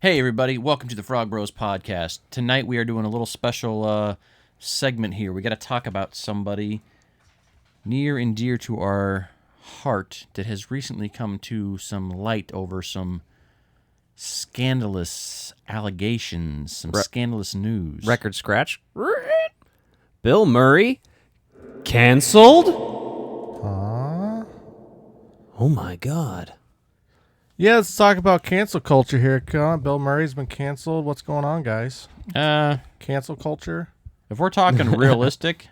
Hey, everybody. Welcome to the Frog Bros podcast. Tonight we are doing a little special segment here. We got to talk about somebody near and dear to our heart that has recently come to some light over some scandalous allegations, some scandalous news. Record scratch. Bill Murray canceled? Oh my God. Yeah, let's talk about cancel culture here. Bill Murray's been canceled. What's going on, guys? Cancel culture? If we're talking realistic,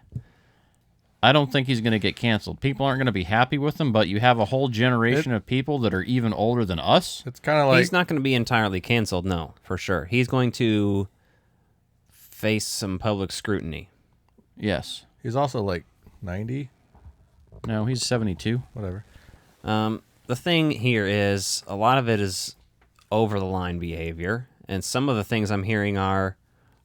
I don't think he's going to get canceled. People aren't going to be happy with him, but you have a whole generation of people that are even older than us. It's kind of like... He's not going to be entirely canceled, no, for sure. He's going to face some public scrutiny. Yes. He's also like 90? No, he's 72. Whatever. The thing here is a lot of it is over-the-line behavior, and some of the things I'm hearing are,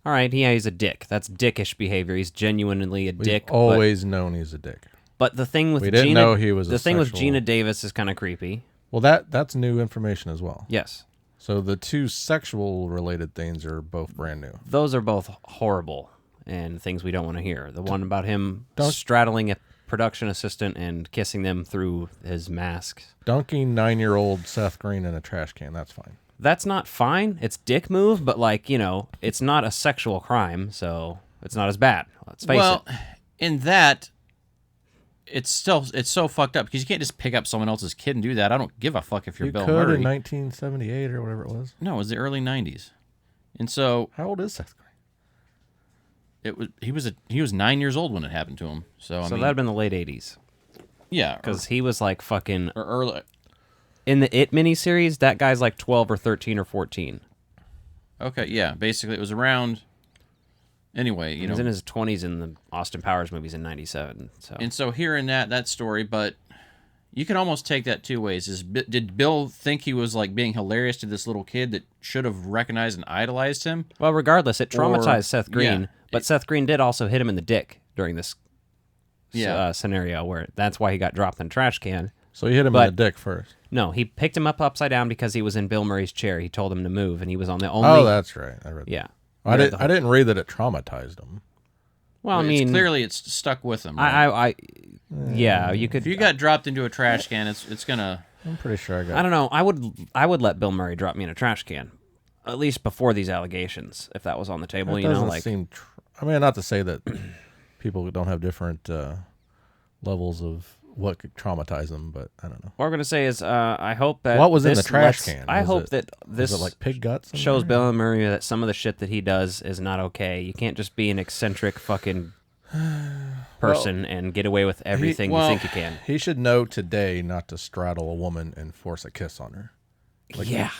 all right, yeah, he's a dick. That's dickish behavior. He's genuinely a dick. We've always known he's a dick. But the thing with We didn't know he was a the thing with sexual- Gina Davis is kind of creepy. Well, that's new information as well. Yes. So the two sexual-related things are both brand new. Those are both horrible and things we don't want to hear. The one about him Don't- straddling a production assistant and kissing them through his mask. Dunking 9-year-old Seth Green in a trash can, that's fine. That's not fine. It's dick move, but it's not a sexual crime, so it's not as bad. Let's face it. In that, it's so fucked up because you can't just pick up someone else's kid and do that. I don't give a fuck if you're You Bill could Murray. in 1978 or whatever it was. No, it was the early 90s. And so How old is Seth Green? he was 9 years old when it happened to him. So I So mean, that'd been the late 80s. yeah, Because he was like fucking... or early. In the It miniseries, that guy's like 12 or 13 or 14. Okay, yeah, basically it was around. Anyway, He was in his 20s in the Austin Powers movies in 97. So. and so hearing that story, but you can almost take that two ways. Did Bill think he was like being hilarious to this little kid that should have recognized and idolized him? Well, regardless, it traumatized Seth Green, yeah, but Seth Green did also hit him in the dick during this Yeah. scenario where that's why he got dropped in the trash can. So he hit him But- in the dick first. No, he picked him up upside down because he was in Bill Murray's chair. He told him to move, and he was on the only... Oh, that's right. I read that. Yeah. I didn't read that it traumatized him. Well, I mean... it's stuck with him. Right? Yeah, you could... If you got dropped into a trash can, it's gonna. I'm pretty sure I got I don't know. I would let Bill Murray drop me in a trash can, at least before these allegations, if that was on the table. It You know, doesn't like seem I mean, not to say that people don't have different levels of what could traumatize them, but I don't know. what we're gonna say is, I hope that What was in this the trash lets- can? I Was hope it- that this Was it like pig guts? in shows there? Bill Murray that some of the shit that he does is not okay. You can't just be an eccentric fucking person and get away with everything well, you think you can. He should know today not to straddle a woman and force a kiss on her. Yeah.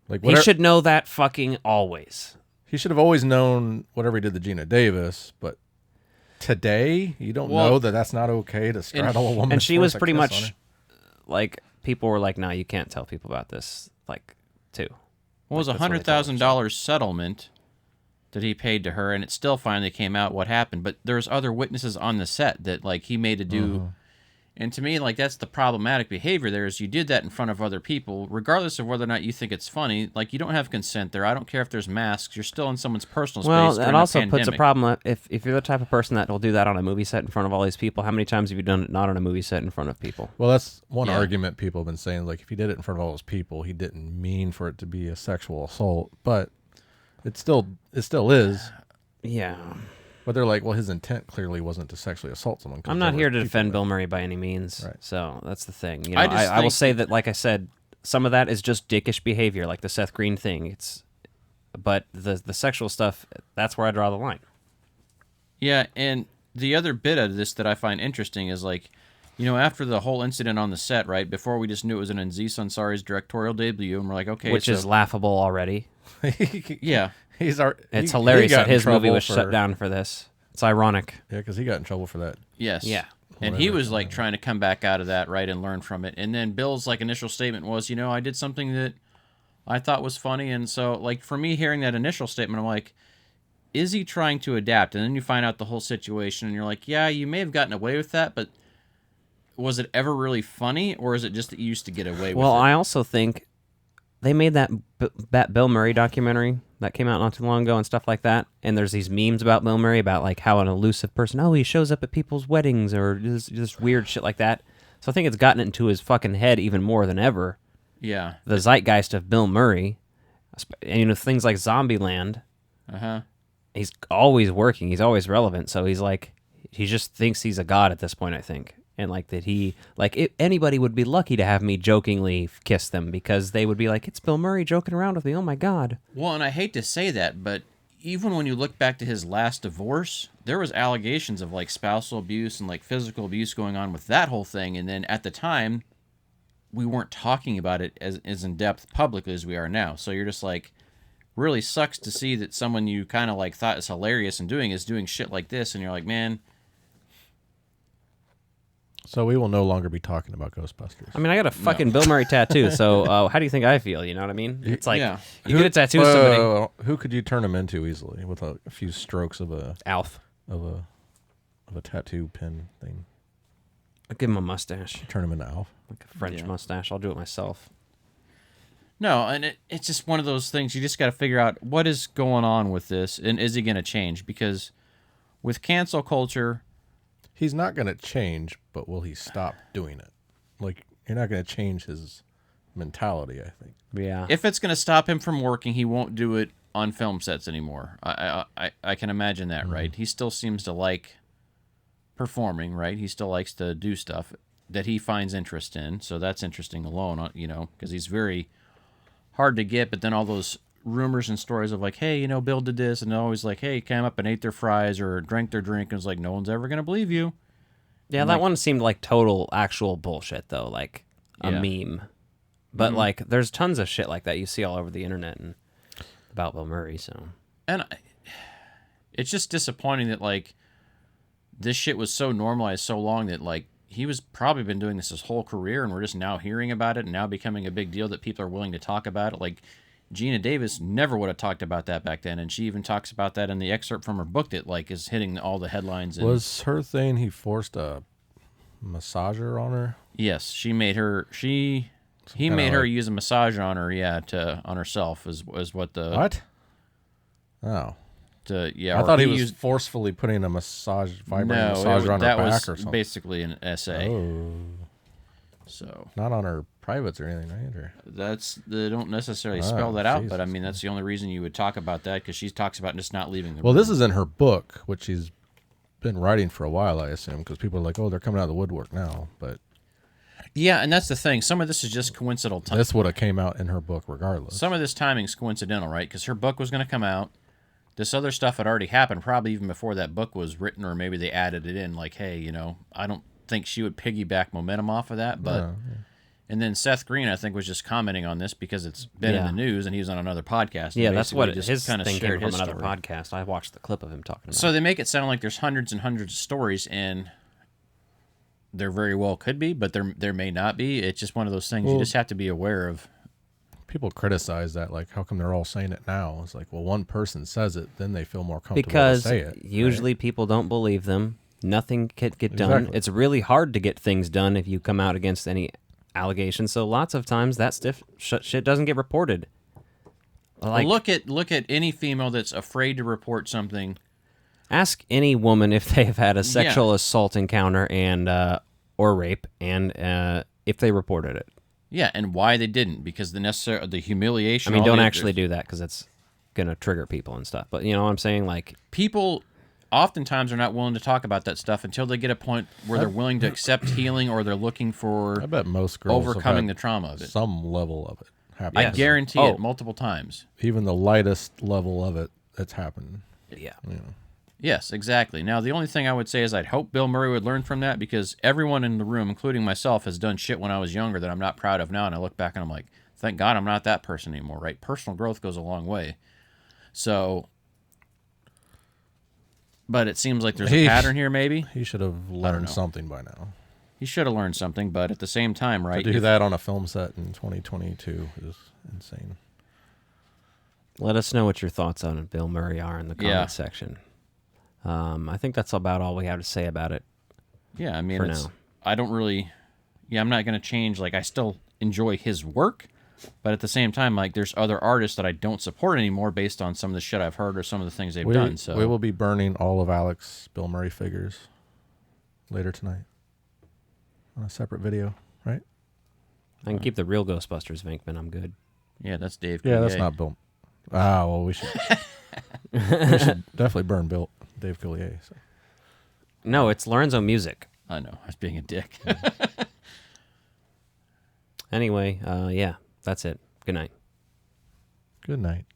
Like He whatever, should know that fucking always. He should have always known whatever he did to Gina Davis, but today you don't Well, know that that's not okay to straddle a woman. And she force was a pretty kiss on much her. like, people were like, no, you can't tell people about this, like, too. What was Like, a that's what they told her, $100,000 settlement that he paid to her, and it still finally came out what happened. But there's other witnesses on the set that like he made to do, and to me, like that's the problematic behavior. There is you did that in front of other people, regardless of whether or not you think it's funny. Like you don't have consent there. I don't care if there's masks. You're still in someone's personal Well, space. that during a also puts a pandemic. problem. If you're the type of person that will do that on a movie set in front of all these people, how many times have you done it not on a movie set in front of people? Well, that's one Yeah. argument people have been saying. Like, if he did it in front of all those people, he didn't mean for it to be a sexual assault, but it still is. Yeah. But they're like, well, his intent clearly wasn't to sexually assault someone. 'cause I'm there not were here to people defend there. Bill Murray by any means. Right. So that's the thing. You I know, just I will think- say that, like I said, some of that is just dickish behavior, like the Seth Green thing. But the sexual stuff, that's where I draw the line. Yeah, and the other bit of this that I find interesting is like, you know, after the whole incident on the set, right before we just knew it was an Aziz Ansari's directorial debut, and we're like, okay, Which so- is laughable already. yeah. It's hilarious that his movie was shut shut down for this. It's ironic. Yeah, because he got in trouble for that. Yes. Yeah. And he was like trying to come back out of that, right, and learn from it. And then Bill's like initial statement was, you know, I did something that I thought was funny. And so, like, for me, hearing that initial statement, I'm like, is he trying to adapt? And then you find out the whole situation, and you're like, yeah, you may have gotten away with that, but was it ever really funny, or is it just that you used to get away with Well, it? I also think they made that Bill Murray documentary that came out not too long ago and stuff like that. And there's these memes about Bill Murray about like how an elusive person, oh, he shows up at people's weddings or just weird shit like that. So I think it's gotten into his fucking head even more than ever. Yeah. The zeitgeist of Bill Murray, and you know, things like Zombieland. Uh-huh. He's always working. He's always relevant. So he's like, he just thinks he's a god at this point, I think. And like that anybody would be lucky to have me jokingly kiss them because they would be like, it's Bill Murray joking around with me. Oh my God. Well, and I hate to say that, but even when you look back to his last divorce, there was allegations of like spousal abuse and like physical abuse going on with that whole thing. And then at the time, we weren't talking about it as in depth publicly as we are now. So you're just like, really sucks to see that someone you kind of like thought is hilarious and doing shit like this. And you're like, man. So we will no longer be talking about Ghostbusters. I mean, I got a fucking Bill Murray tattoo, so how do you think I feel? You know what I mean? It's like, Yeah. you get a tattoo of somebody. Who could you turn him into easily with a few strokes of Alf. a tattoo pin thing? I'll give him a mustache. Turn him into Alf. Like a French Yeah. mustache. I'll do it myself. No, and it's just one of those things. You just got to figure out what is going on with this, and is he going to change? Because with cancel culture, He's not going to change, but will he stop doing it? Like, you're not going to change his mentality, I think. Yeah. if it's going to stop him from working, he won't do it on film sets anymore. I can imagine that, right? He still seems to like performing, right? He still likes to do stuff that he finds interest in. So that's interesting alone, you know, because he's very hard to get. But then all those rumors and stories of like, hey, you know, Bill did this, and they're always like, hey, he came up and ate their fries or drank their drink, and it's like, no one's ever going to believe you. Yeah, that one seemed like total actual bullshit, though, like a Yeah. meme. But, like, there's tons of shit like that you see all over the internet and about Bill Murray, so. And it's just disappointing that, like, this shit was so normalized so long that, like, he was probably been doing this his whole career, and we're just now hearing about it and now becoming a big deal that people are willing to talk about it. Like, Gina Davis never would have talked about that back then, and she even talks about that in the excerpt from her book that, like, is hitting all the headlines. And, Was her thing he forced a massager on her? yes, she made her... He kinda made her like- use a massager on her, on herself, is what the... What? Oh. Yeah, I or thought he was used... forcefully putting a vibrating No, massager on her that back was or something. basically an essay. Oh. So... Not on her privates or anything, right? Or... They don't necessarily spell that out, but I Jesus. mean that's the only reason you would talk about that, because she talks about just not leaving the Well, room. this is in her book, which she's been writing for a while, I assume, because people are like, oh, they're coming out of the woodwork now. But Yeah, and that's the thing. Some of this is just coincidental time. this would have came out in her book regardless. Some of this timing's coincidental, right? Because her book was going to come out. This other stuff had already happened, probably even before that book was written, or maybe they added it in. Like, hey, you know, I don't think she would piggyback momentum off of that, but. Yeah. And then Seth Green, I think, was just commenting on this because it's been in Yeah. the news, and he was on another podcast. and Yeah, that's what basically his kinda thing came shared from his another story. podcast. I watched the clip of him talking about So it. they make it sound like there's hundreds and hundreds of stories, and there very well could be, but there may not be. It's just one of those things you Well- just have to be aware of. People criticize that, like, how come they're all saying it now? It's like, well, one person says it, then they feel more comfortable Because to say it. usually people don't believe them. Nothing can get done. Exactly. It's really hard to get things done if you come out against any allegations. So lots of times that shit doesn't get reported. Like, Well, look at any female that's afraid to report something. ask any woman if they've had a sexual assault encounter and or rape, and if they reported it. Yeah, and why they didn't, because the humiliation. I mean, all don't the- actually do that because it's gonna trigger people and stuff. But you know what I'm saying? Like, People oftentimes are not willing to talk about that stuff until they get a point where they're willing to accept healing, or they're looking for I bet most girls have overcoming had the trauma of it. some level of it happen. I guarantee Oh. it multiple times. Even the lightest level of it, it's happened. yeah. Yes, exactly. Now, the only thing I would say is I'd hope Bill Murray would learn from that, because everyone in the room, including myself, has done shit when I was younger that I'm not proud of now, and I look back and I'm like, thank God I'm not that person anymore, right? Personal growth goes a long way. So, but it seems like there's a He- pattern here, maybe. He should have learned something by now. He should have learned something, but at the same time, right? To do if- that on a film set in 2022 is insane. Let us know what your thoughts on Bill Murray are in the comment Yeah. section. I think that's about all we have to say about it. Yeah, I mean, for it's, now. I don't really, I'm not going to change. Like, I still enjoy his work, But at the same time, like, there's other artists that I don't support anymore based on some of the shit I've heard or some of the things they've done. So we will be burning all of Alex Bill Murray figures later tonight on a separate video, right? I can keep the real Ghostbusters Venkman. I'm good. yeah, that's Dave. Yeah, that's Coulier. not Bill. Ah, well, we should definitely burn Dave Coulier. So. No, it's Lorenzo Music. I know. I was being a dick. Anyway, yeah, that's it. Good night. Good night.